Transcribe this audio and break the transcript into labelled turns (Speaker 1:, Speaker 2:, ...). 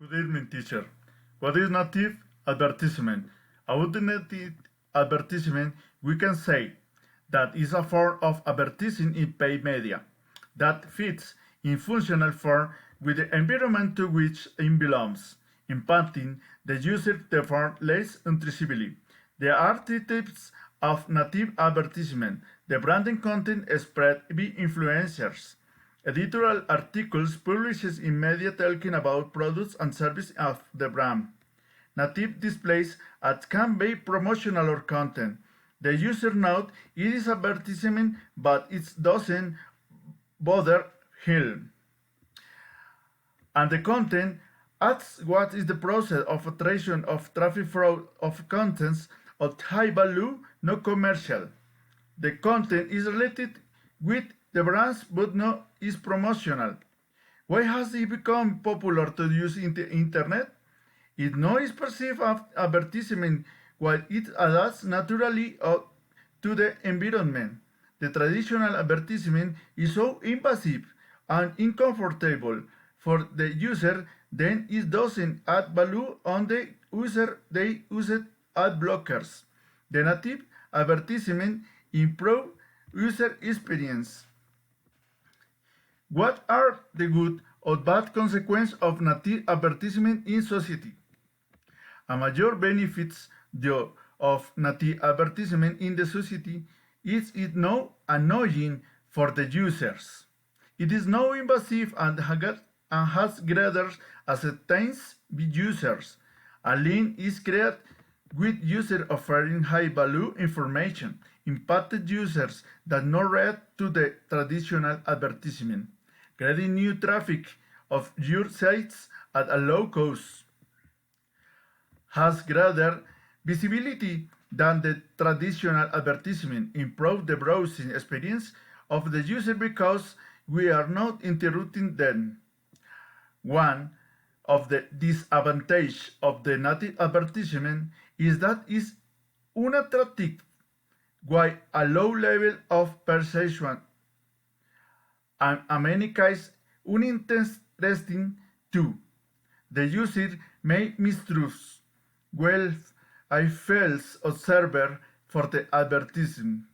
Speaker 1: Good evening, teacher. What is native advertisement? About the native advertisement, we can say that is a form of advertising in paid media that fits in functional form with the environment to which it belongs, impacting the user therefore less intrusively. The archetypes of native advertisement, the branding content spread by influencers, editorial articles published in media talking about products and services of the brand. Native displays ads can be promotional or content. The user note it is advertisement, but it doesn't bother him. And the content adds what is the process of filtration of traffic fraud of contents of high value, no commercial. The content is related with the brands but no is promotional. Why has it become popular to use the internet? It now is perceived as advertisement while it adapts naturally to the environment. The traditional advertisement is so invasive and uncomfortable for the user, then it doesn't add value on the user. They use ad blockers. The native advertisement improve user experience. What are the good or bad consequences of native advertisement in society? A major benefits of native advertisement in the society is it now annoying for the users. It is now invasive and has greater acceptance with users. A link is created with users offering high value information, impacted users that not read to the traditional advertisement, creating new traffic of your sites at a low cost, has greater visibility than the traditional advertisement, improve the browsing experience of the user because we are not interrupting them. One of the disadvantages of the native advertisement is that it is unattractive, while a low level of perception and in many cases uninteresting too. The user may mistrust well I felt observer for the advertisement.